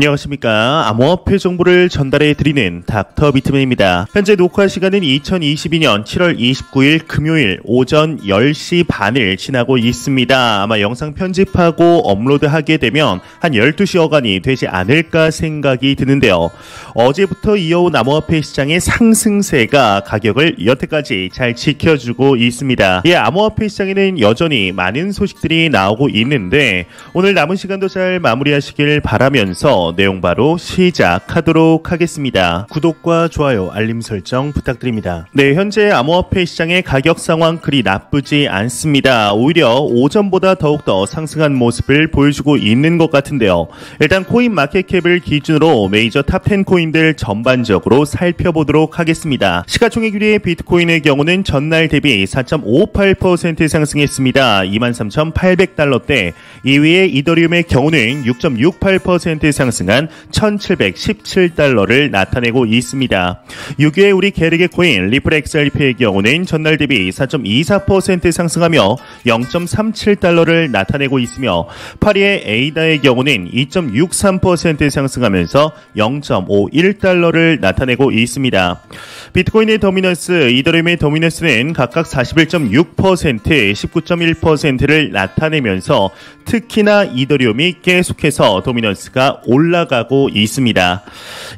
안녕하십니까. 암호화폐 정보를 전달해 드리는 닥터 비트맨입니다. 현재 녹화 시간은 2022년 7월 29일 금요일 오전 10시 반을 지나고 있습니다. 아마 영상 편집하고 업로드하게 되면 한 12시 어간이 되지 않을까 생각이 드는데요. 어제부터 이어온 암호화폐 시장의 상승세가 가격을 여태까지 잘 지켜주고 있습니다. 이 암호화폐 시장에는 여전히 많은 소식들이 나오고 있는데 오늘 남은 시간도 잘 마무리하시길 바라면서 내용 바로 시작하도록 하겠습니다. 구독과 좋아요, 알림 설정 부탁드립니다. 네, 현재 암호화폐 시장의 가격 상황 그리 나쁘지 않습니다. 오히려 오전보다 더욱더 상승한 모습을 보여주고 있는 것 같은데요. 일단 코인 마켓캡을 기준으로 메이저 탑10 코인들 전반적으로 살펴보도록 하겠습니다. 시가총액 1위의 비트코인의 경우는 전날 대비 4.58% 상승했습니다. 23,800달러대. 2위의 이더리움의 경우는 6.68% 상승한 1,717달러를 나타내고 있습니다. 6위의 우리 게르게 코인 리플 XRP의 경우는 전날 대비 4.24% 상승하며 0.37달러를 나타내고 있으며 8위의 에이다의 경우는 2.63% 상승하면서 0.51달러를 나타내고 있습니다. 비트코인의 도미넌스, 이더리움의 도미넌스는 각각 41.6%, 19.1%를 나타내면서 특히나 이더리움이 계속해서 도미넌스가 올라가고 있습니다.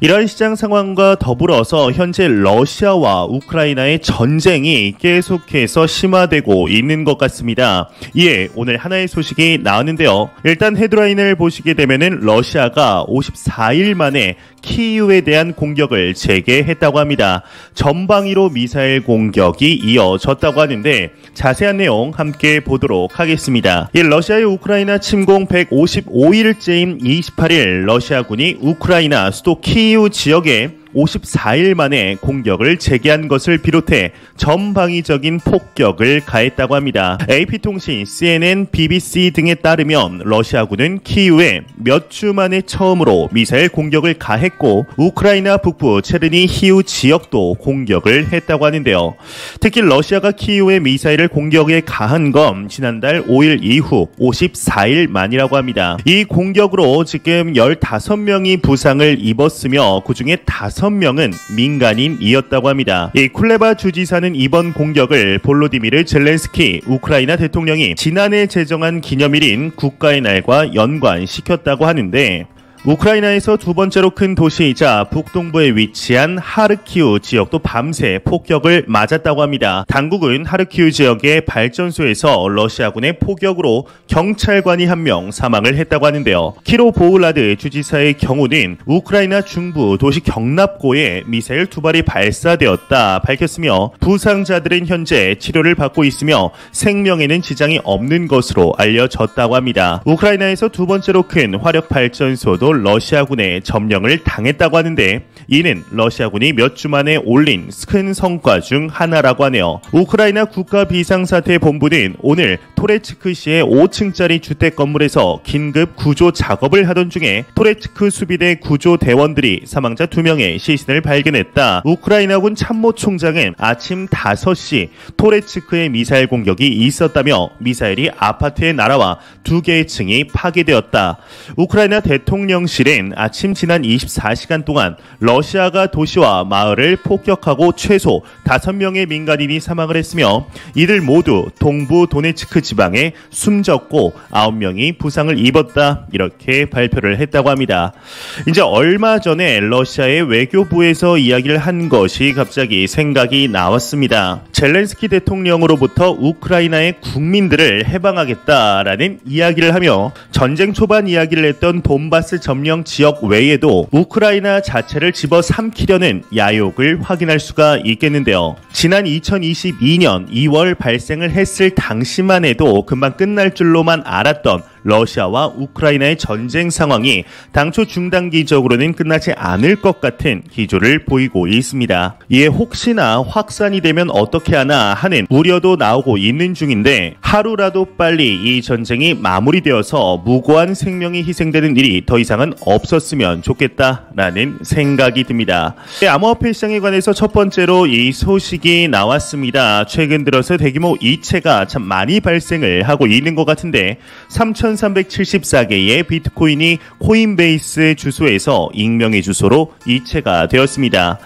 이런 시장 상황과 더불어서 현재 러시아와 우크라이나의 전쟁이 계속해서 심화되고 있는 것 같습니다. 이에 오늘 하나의 소식이 나왔는데요. 일단 헤드라인을 보시게 되면은 러시아가 54일 만에 키이우에 대한 공격을 재개했다고 합니다. 전방위로 미사일 공격이 이어졌다고 하는데 자세한 내용 함께 보도록 하겠습니다. 이 러시아의 우크라이나 침공 155일째인 28일 러시아군이 우크라이나 수도 키이우 지역에 54일 만에 공격을 재개한 것을 비롯해 전방위적인 폭격을 가했다고 합니다. AP통신, CNN, BBC 등에 따르면 러시아군은 키이우에 몇 주 만에 처음으로 미사일 공격을 가했고 우크라이나 북부 체르니히우 지역도 공격을 했다고 하는데요. 특히 러시아가 키이우에 미사일을 공격에 가한 건 지난달 5일 이후 54일 만이라고 합니다. 이 공격으로 지금 15명이 부상을 입었으며 그중에 5명은 민간인이었다고 합니다. 이 쿨레바 주지사는 이번 공격을 볼로디미르 젤렌스키 우크라이나 대통령이 지난해 제정한 기념일인 국가의 날과 연관시켰다고 하는데 우크라이나에서 두 번째로 큰 도시이자 북동부에 위치한 하르키우 지역도 밤새 폭격을 맞았다고 합니다. 당국은 하르키우 지역의 발전소에서 러시아군의 포격으로 경찰관이 1명 사망을 했다고 하는데요. 키로 보울라드 주지사의 경우는 우크라이나 중부 도시 경납고에 미사일 2발이 발사되었다 밝혔으며 부상자들은 현재 치료를 받고 있으며 생명에는 지장이 없는 것으로 알려졌다고 합니다. 우크라이나에서 두 번째로 큰 화력 발전소도 러시아군의 점령을 당했다고 하는데 이는 러시아군이 몇 주 만에 올린 큰 성과 중 하나라고 하네요. 우크라이나 국가비상사태본부는 오늘 토레츠크시의 5층짜리 주택 건물에서 긴급 구조 작업을 하던 중에 토레츠크 수비대 구조대원들이 사망자 2명의 시신을 발견했다. 우크라이나군 참모총장은 아침 5시 토레츠크에 미사일 공격이 있었다며 미사일이 아파트에 날아와 2개의 층이 파괴되었다. 우크라이나 대통령실은 아침 지난 24시간 동안 러시아가 도시와 마을을 폭격하고 최소 5명의 민간인이 사망을 했으며 이들 모두 동부 도네츠크 지방에 숨졌고 9명이 부상을 입었다 이렇게 발표를 했다고 합니다. 이제 얼마 전에 러시아의 외교부에서 이야기를 한 것이 갑자기 생각이 나왔습니다. 젤렌스키 대통령으로부터 우크라이나의 국민들을 해방하겠다라는 이야기를 하며 전쟁 초반 이야기를 했던 돈바스 점령 지역 외에도 우크라이나 자체를 집어삼키려는 야욕을 확인할 수가 있겠는데요. 지난 2022년 2월 발생을 했을 당시만 해도 금방 끝날 줄로만 알았던 러시아와 우크라이나의 전쟁 상황이 당초 중단기적으로는 끝나지 않을 것 같은 기조를 보이고 있습니다. 이에 혹시나 확산이 되면 어떻게 하나 하는 우려도 나오고 있는 중인데 하루라도 빨리 이 전쟁이 마무리되어서 무고한 생명이 희생되는 일이 더 이상은 없었으면 좋겠다라는 생각이 듭니다. 암호화폐 시장에 관해서 첫 번째로 이 소식이 나왔습니다. 최근 들어서 대규모 이체가 참 많이 발생을 하고 있는 것 같은데 3천 8,374개의 비트코인이 코인베이스 주소에서 익명의 주소로 이체가 되었습니다.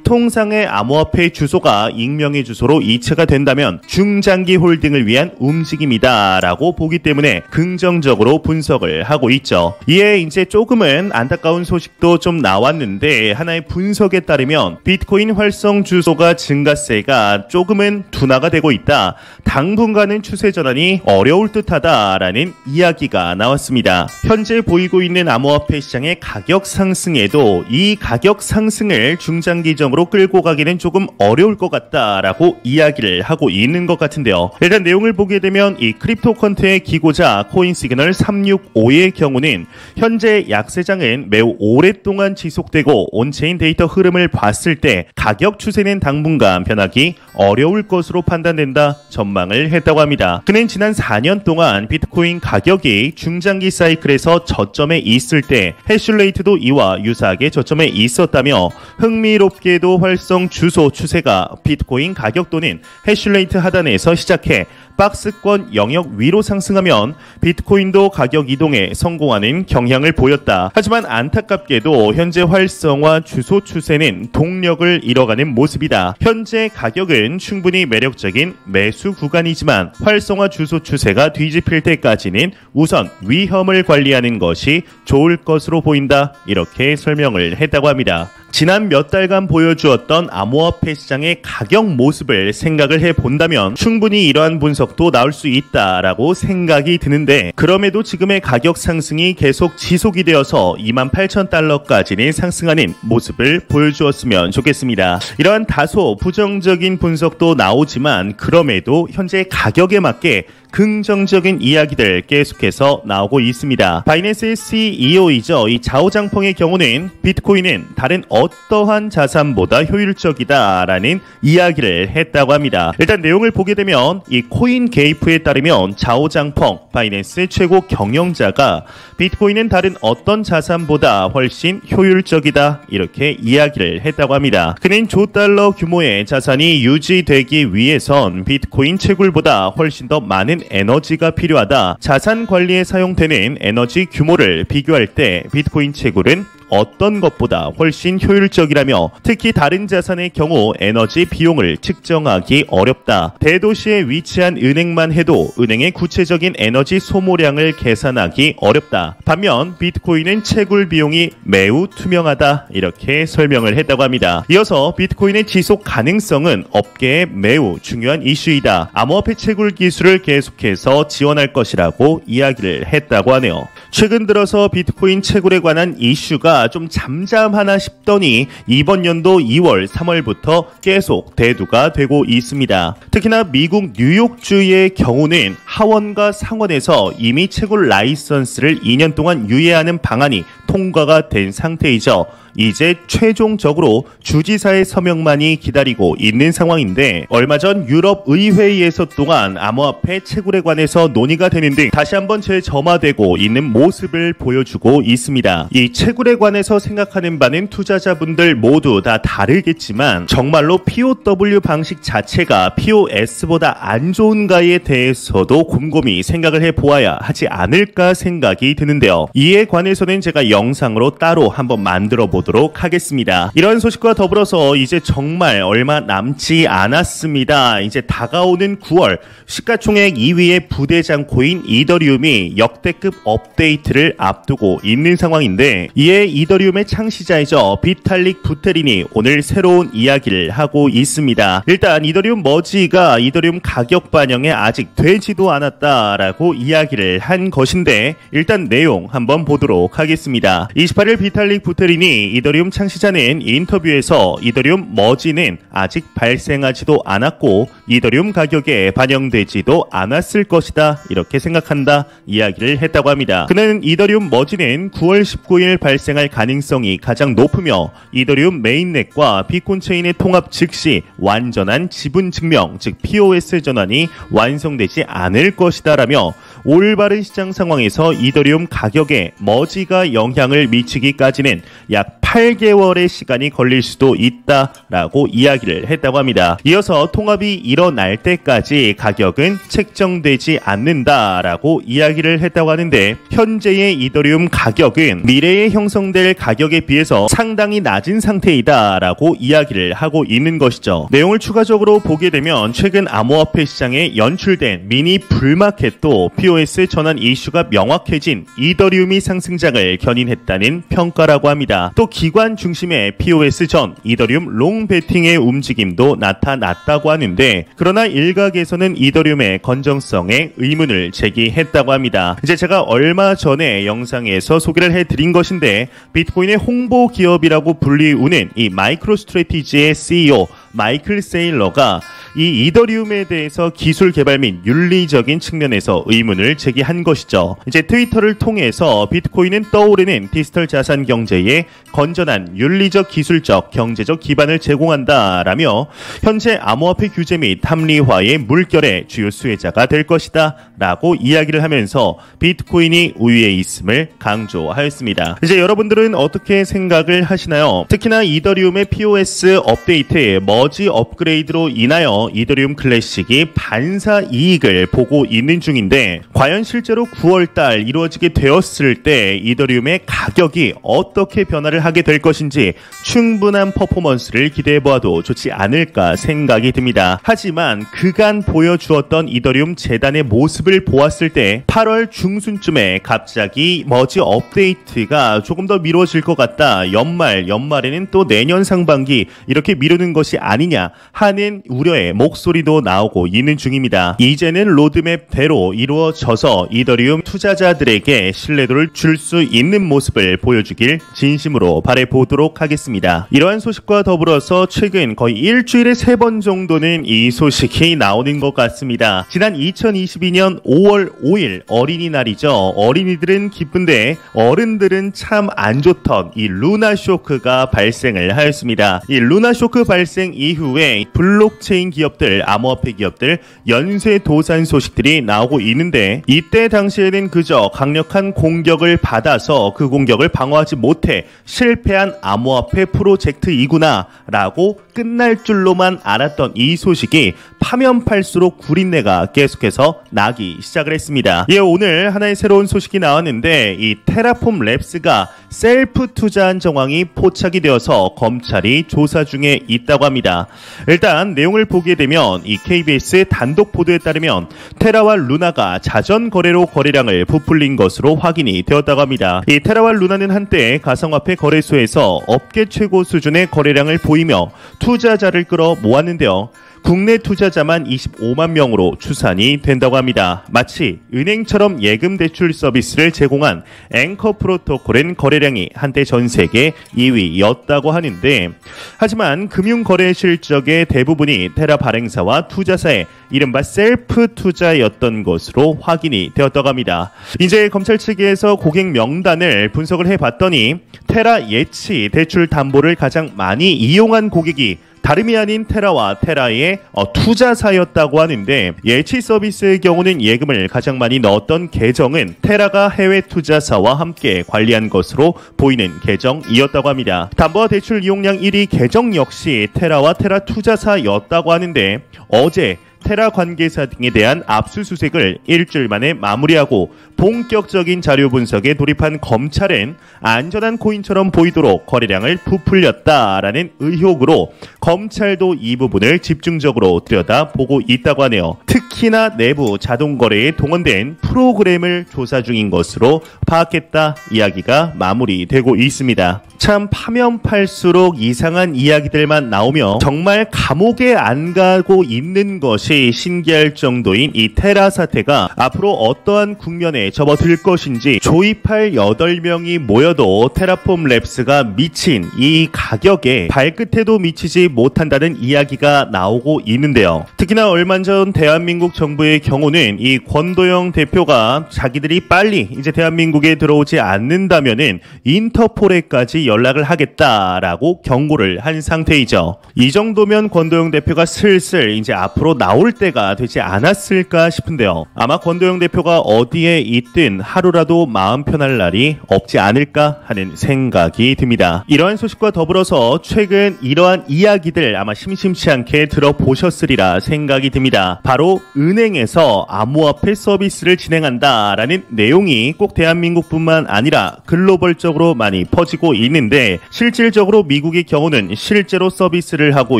통상의 암호화폐 주소가 익명의 주소로 이체가 된다면 중장기 홀딩을 위한 움직임이다 라고 보기 때문에 긍정적으로 분석을 하고 있죠. 이에 이제 조금은 안타까운 소식도 좀 나왔는데, 하나의 분석에 따르면 비트코인 활성 주소가 증가세가 조금은 둔화가 되고 있다, 당분간은 추세 전환이 어려울 듯하다라는 이야기가 나왔습니다. 현재 보이고 있는 암호화폐 시장의 가격 상승에도 이 가격 상승을 중장기적으로 끌고 가기는 조금 어려울 것 같다라고 이야기를 하고 있는 것 같은데요. 일단 내용을 보게 되면 이 크립토 컨트의 기고자 코인시그널 365의 경우는 현재 약세장은 매우 오랫동안 지속되고 온체인 데이터 흐름을 봤을 때 가격 추세는 당분간 변하기 어려울 것으로 판단된다 전망을 했다고 합니다. 그는 지난 4년 동안 비트코인 가격이 중장기 사이클에서 저점에 있을 때 해슐레이트도 이와 유사하게 저점에 있었다며, 흥미롭게도 활성 주소 추세가 비트코인 가격 또는 해슐레이트 하단에서 시작해 박스권 영역 위로 상승하면 비트코인도 가격 이동에 성공하는 경향을 보였다. 하지만 안타깝게도 현재 활성화 주소 추세는 동력을 잃어가는 모습이다. 현재 가격은 충분히 매력적인 매수 구간이지만 활성화 주소 추세가 뒤집힐 때까지는 우선 위험을 관리하는 것이 좋을 것으로 보인다, 이렇게 설명을 했다고 합니다. 지난 몇 달간 보여주었던 암호화폐 시장의 가격 모습을 생각을 해본다면 충분히 이러한 분석도 나올 수 있다라고 생각이 드는데, 그럼에도 지금의 가격 상승이 계속 지속이 되어서 28,000달러까지는 상승하는 모습을 보여주었으면 좋겠습니다. 이러한 다소 부정적인 분석도 나오지만 그럼에도 현재 가격에 맞게 긍정적인 이야기들 계속해서 나오고 있습니다. 바이낸스의 CEO이죠. 이 자오장펑의 경우는 비트코인은 다른 어떠한 자산보다 효율적이다라는 이야기를 했다고 합니다. 일단 내용을 보게 되면 이 코인게이프에 따르면 자오장펑 바이낸스 최고 경영자가 비트코인은 다른 어떤 자산보다 훨씬 효율적이다, 이렇게 이야기를 했다고 합니다. 그는 $조 규모의 자산이 유지되기 위해선 비트코인 채굴보다 훨씬 더 많은 에너지가 필요하다. 자산 관리에 사용되는 에너지 규모를 비교할 때 비트코인 채굴은 어떤 것보다 훨씬 효율적이라며, 특히 다른 자산의 경우 에너지 비용을 측정하기 어렵다. 대도시에 위치한 은행만 해도 은행의 구체적인 에너지 소모량을 계산하기 어렵다. 반면 비트코인은 채굴 비용이 매우 투명하다, 이렇게 설명을 했다고 합니다. 이어서 비트코인의 지속 가능성은 업계에 매우 중요한 이슈이다. 암호화폐 채굴 기술을 계속해서 지원할 것이라고 이야기를 했다고 하네요. 최근 들어서 비트코인 채굴에 관한 이슈가 좀 잠잠하나 싶더니 이번 연도 2월, 3월부터 계속 대두가 되고 있습니다. 특히나 미국 뉴욕주의 경우는 하원과 상원에서 이미 채굴 라이선스를 2년 동안 유예하는 방안이 통과가 된 상태이죠. 이제 최종적으로 주지사의 서명만이 기다리고 있는 상황인데, 얼마 전 유럽 의회에서 또한 암호화폐 채굴에 관해서 논의가 되는 등 다시 한번 재점화되고 있는 모습을 보여주고 있습니다. 이 채굴에 관해서 생각하는 바는 투자자분들 모두 다 다르겠지만 정말로 POW 방식 자체가 POS보다 안 좋은가에 대해서도 곰곰이 생각을 해보아야 하지 않을까 생각이 드는데요. 이에 관해서는 제가 영상으로 따로 한번 만들어 보도록 하겠습니다. 이런 소식과 더불어서 이제 정말 얼마 남지 않았습니다. 이제 다가오는 9월 시가총액 2위의 부대장 코인 이더리움이 역대급 업데이트를 앞두고 있는 상황인데, 이에 이더리움의 창시자이죠 비탈릭 부테린이 오늘 새로운 이야기를 하고 있습니다. 일단 이더리움 머지가 이더리움 가격 반영에 아직 되지도 않았다라고 이야기를 한 것인데, 일단 내용 한번 보도록 하겠습니다. 28일 비탈릭 부테린이 이더리움 창시자는 인터뷰에서 이더리움 머지는 아직 발생하지도 않았고 이더리움 가격에 반영되지도 않았을 것이다, 이렇게 생각한다 이야기를 했다고 합니다. 그는 이더리움 머지는 9월 19일 발생할 가능성이 가장 높으며 이더리움 메인넷과 비콘 체인의 통합 즉시 완전한 지분 증명, 즉 POS 전환이 완성되지 않을 것이다 라며, 올바른 시장 상황에서 이더리움 가격에 머지가 영향을 미치기까지는 약 8개월의 시간이 걸릴 수도 있다라고 이야기를 했다고 합니다. 이어서 통합이 일어날 때까지 가격은 책정되지 않는다라고 이야기를 했다고 하는데, 현재의 이더리움 가격은 미래에 형성될 가격에 비해서 상당히 낮은 상태이다라고 이야기를 하고 있는 것이죠. 내용을 추가적으로 보게 되면 최근 암호화폐 시장에 연출된 미니 불마켓도 POS 전환 이슈가 명확해진 이더리움이 상승장을 견인했다는 평가라고 합니다. 또 기관 중심의 POS 전 이더리움 롱 베팅의 움직임도 나타났다고 하는데, 그러나 일각에서는 이더리움의 건전성에 의문을 제기했다고 합니다. 이제 제가 얼마 전에 영상에서 소개를 해드린 것인데, 비트코인의 홍보 기업이라고 불리우는 이 마이크로스트래티지의 CEO 마이클 세일러가 이 이더리움에 대해서 기술 개발 및 윤리적인 측면에서 의문을 제기한 것이죠. 이제 트위터를 통해서 비트코인은 떠오르는 디지털 자산 경제에 건전한 윤리적, 기술적, 경제적 기반을 제공한다라며 현재 암호화폐 규제 및 합리화의 물결의 주요 수혜자가 될 것이다 라고 이야기를 하면서 비트코인이 우위에 있음을 강조하였습니다. 이제 여러분들은 어떻게 생각을 하시나요? 특히나 이더리움의 POS 업데이트 머지 업그레이드로 인하여 이더리움 클래식이 반사 이익을 보고 있는 중인데, 과연 실제로 9월달 이루어지게 되었을 때 이더리움의 가격이 어떻게 변화를 하게 될 것인지 충분한 퍼포먼스를 기대해보아도 좋지 않을까 생각이 듭니다. 하지만 그간 보여주었던 이더리움 재단의 모습을 보았을 때 8월 중순쯤에 갑자기 머지 업데이트가 조금 더 미뤄질 것 같다, 연말에는 또 내년 상반기 이렇게 미루는 것이 아니냐 하는 우려의 목소리도 나오고 있는 중입니다. 이제는 로드맵대로 이루어져서 이더리움 투자자들에게 신뢰도를 줄 수 있는 모습을 보여주길 진심으로 바라보도록 하겠습니다. 이러한 소식과 더불어서 최근 거의 일주일에 3번 정도는 이 소식이 나오는 것 같습니다. 지난 2022년 5월 5일 어린이날이죠. 어린이들은 기쁜데 어른들은 참 안 좋던 이 루나 쇼크가 발생을 하였습니다. 이 루나 쇼크 발생 이후에 블록체인 기업들, 암호화폐 기업들 연쇄 도산 소식들이 나오고 있는데, 이때 당시에는 그저 강력한 공격을 받아서 그 공격을 방어하지 못해 실패한 암호화폐 프로젝트이구나 라고 끝날 줄로만 알았던 이 소식이 파면 팔수록 구린내가 계속해서 나기 시작을 했습니다. 예, 오늘 하나의 새로운 소식이 나왔는데, 이 테라폼 랩스가 셀프 투자한 정황이 포착이 되어서 검찰이 조사 중에 있다고 합니다. 일단 내용을 보게 되면 이 KBS 단독 보도에 따르면 테라와 루나가 자전 거래로 거래량을 부풀린 것으로 확인이 되었다고 합니다. 이 테라와 루나는 한때 가상화폐 거래소에서 업계 최고 수준의 거래량을 보이며 투자자를 끌어 모았는데요. 국내 투자자만 25만 명으로 추산이 된다고 합니다. 마치 은행처럼 예금 대출 서비스를 제공한 앵커 프로토콜은 거래량이 한때 전 세계 2위였다고 하는데, 하지만 금융거래 실적의 대부분이 테라 발행사와 투자사의 이른바 셀프 투자였던 것으로 확인이 되었다고 합니다. 이제 검찰 측에서 고객 명단을 분석을 해봤더니 테라 예치 대출 담보를 가장 많이 이용한 고객이 다름이 아닌 테라와 테라의 투자사였다고 하는데, 예치 서비스의 경우는 예금을 가장 많이 넣었던 계정은 테라가 해외 투자사와 함께 관리한 것으로 보이는 계정이었다고 합니다. 담보와 대출 이용량 1위 계정 역시 테라와 테라 투자사였다고 하는데, 어제 테라 관계사 등에 대한 압수수색을 일주일 만에 마무리하고 본격적인 자료 분석에 돌입한 검찰은 안전한 코인처럼 보이도록 거래량을 부풀렸다라는 의혹으로 검찰도 이 부분을 집중적으로 들여다보고 있다고 하네요. 특히나 내부 자동거래에 동원된 프로그램을 조사 중인 것으로 파악했다 이야기가 마무리되고 있습니다. 참 파면 팔수록 이상한 이야기들만 나오며 정말 감옥에 안 가고 있는 것이 신기할 정도인 이 테라 사태가 앞으로 어떠한 국면에 접어들 것인지, 조입할 8명이 모여도 테라폼 랩스가 미친 이 가격에 발끝에도 미치지 못한다는 이야기가 나오고 있는데요. 특히나 얼마 전 대한민국 정부의 경우는 이 권도영 대표가 자기들이 빨리 이제 대한민국에 들어오지 않는다면은 인터폴에까지 연락을 하겠다라고 경고를 한 상태이죠. 이 정도면 권도영 대표가 슬슬 이제 앞으로 나올 나올 때가 되지 않았을까 싶은데요. 아마 권도영 대표가 어디에 있든 하루라도 마음 편할 날이 없지 않을까 하는 생각이 듭니다. 이러한 소식과 더불어서 최근 이러한 이야기들 아마 심심치 않게 들어보셨으리라 생각이 듭니다. 바로 은행에서 암호화폐 서비스를 진행한다라는 내용이 꼭 대한민국뿐만 아니라 글로벌적으로 많이 퍼지고 있는데, 실질적으로 미국의 경우는 실제로 서비스를 하고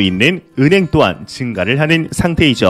있는 은행 또한 증가를 하는 상태이죠.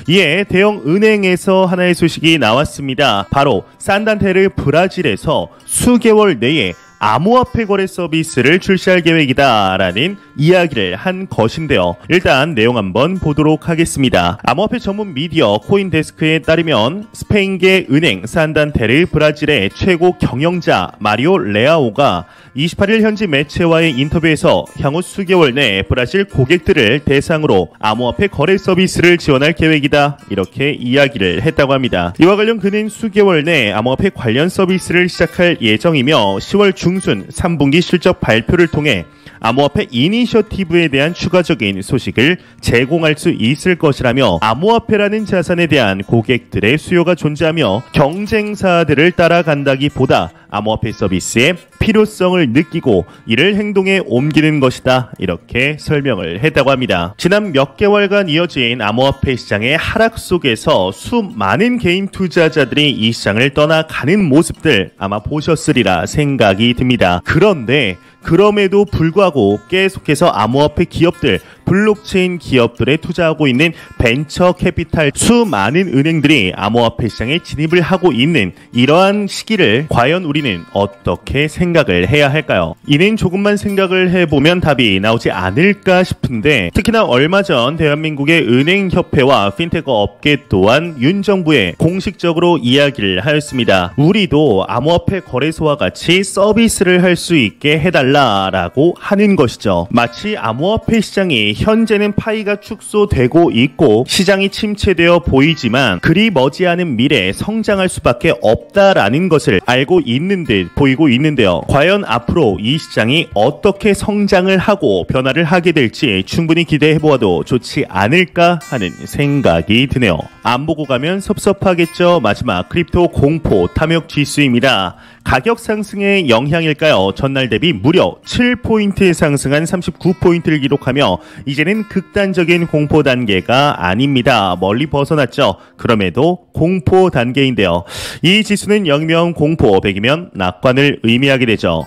이에 대형 은행에서 하나의 소식이 나왔습니다. 바로 산단테르 브라질에서 수개월 내에 암호화폐 거래 서비스를 출시할 계획이다라는 이야기를 한 것인데요. 일단 내용 한번 보도록 하겠습니다. 암호화폐 전문 미디어 코인데스크에 따르면 스페인계 은행 산단테르 브라질의 최고 경영자 마리오 레아오가 28일 현지 매체와의 인터뷰에서 향후 수개월 내 브라질 고객들을 대상으로 암호화폐 거래 서비스를 지원할 계획이다, 이렇게 이야기를 했다고 합니다. 이와 관련 그는 수개월 내 암호화폐 관련 서비스를 시작할 예정이며 10월 중순 3분기 실적 발표를 통해 암호화폐 이니셔티브에 대한 추가적인 소식을 제공할 수 있을 것이라며, 암호화폐라는 자산에 대한 고객들의 수요가 존재하며 경쟁사들을 따라간다기보다 암호화폐 서비스의 필요성을 느끼고 이를 행동에 옮기는 것이다, 이렇게 설명을 했다고 합니다. 지난 몇 개월간 이어진 암호화폐 시장의 하락 속에서 수많은 개인 투자자들이 이 시장을 떠나가는 모습들 아마 보셨으리라 생각이 듭니다. 그런데 그럼에도 불구하고 계속해서 암호화폐 기업들, 블록체인 기업들에 투자하고 있는 벤처 캐피탈 수많은 은행들이 암호화폐 시장에 진입을 하고 있는 이러한 시기를 과연 우리는 어떻게 생각을 해야 할까요? 이는 조금만 생각을 해보면 답이 나오지 않을까 싶은데, 특히나 얼마 전 대한민국의 은행협회와 핀테크 업계 또한 윤 정부에 공식적으로 이야기를 하였습니다. 우리도 암호화폐 거래소와 같이 서비스를 할 수 있게 해달라라고 하는 것이죠. 마치 암호화폐 시장이 현재는 파이가 축소되고 있고 시장이 침체되어 보이지만 그리 머지않은 미래에 성장할 수밖에 없다라는 것을 알고 있는 듯 보이고 있는데요. 과연 앞으로 이 시장이 어떻게 성장을 하고 변화를 하게 될지 충분히 기대해보아도 좋지 않을까 하는 생각이 드네요. 안 보고 가면 섭섭하겠죠. 마지막 크립토 공포 탐욕 지수입니다. 가격 상승의 영향일까요? 전날 대비 무려 7포인트 상승한 39포인트를 기록하며 이제는 극단적인 공포 단계가 아닙니다. 멀리 벗어났죠. 그럼에도 공포 단계인데요. 이 지수는 0이면 공포, 100이면 낙관을 의미하게 되죠.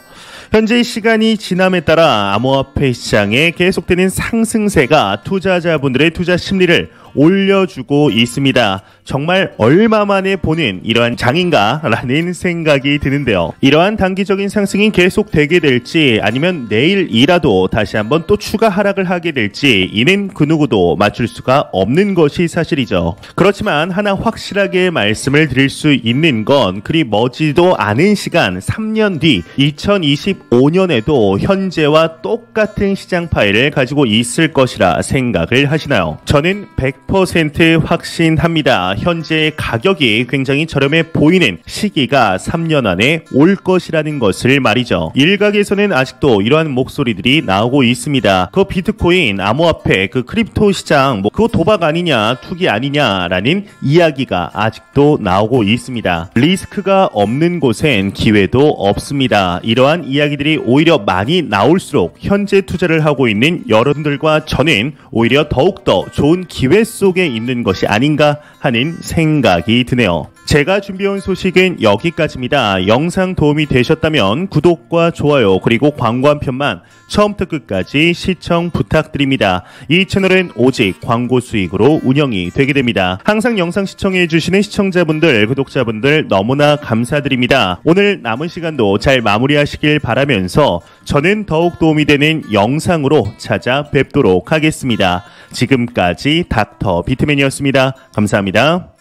현재 시간이 지남에 따라 암호화폐 시장에 계속되는 상승세가 투자자분들의 투자 심리를 올려주고 있습니다. 정말 얼마 만에 보는 이러한 장인가라는 생각이 드는데요. 이러한 단기적인 상승이 계속되게 될지 아니면 내일이라도 다시 한번 또 추가 하락을 하게 될지 이는 그 누구도 맞출 수가 없는 것이 사실이죠. 그렇지만 하나 확실하게 말씀을 드릴 수 있는 건 그리 머지도 않은 시간 3년 뒤 2025년에도 현재와 똑같은 시장 파이를 가지고 있을 것이라 생각을 하시나요? 저는 100% 확신합니다. 현재의 가격이 굉장히 저렴해 보이는 시기가 3년 안에 올 것이라는 것을 말이죠. 일각에서는 아직도 이러한 목소리들이 나오고 있습니다. 그 비트코인, 암호화폐, 그 크립토 시장 그거 도박 아니냐, 투기 아니냐라는 이야기가 아직도 나오고 있습니다. 리스크가 없는 곳엔 기회도 없습니다. 이러한 이야기들이 오히려 많이 나올수록 현재 투자를 하고 있는 여러분들과 저는 오히려 더욱더 좋은 기회 속에 있는 것이 아닌가 하는 생각이 드네요. 제가 준비해온 소식은 여기까지입니다. 영상 도움이 되셨다면 구독과 좋아요 그리고 광고 한 편만 처음부터 끝까지 시청 부탁드립니다. 이 채널은 오직 광고 수익으로 운영이 되게 됩니다. 항상 영상 시청해주시는 시청자분들, 구독자분들 너무나 감사드립니다. 오늘 남은 시간도 잘 마무리하시길 바라면서 저는 더욱 도움이 되는 영상으로 찾아뵙도록 하겠습니다. 지금까지 닥터 비트맨이었습니다. 감사합니다.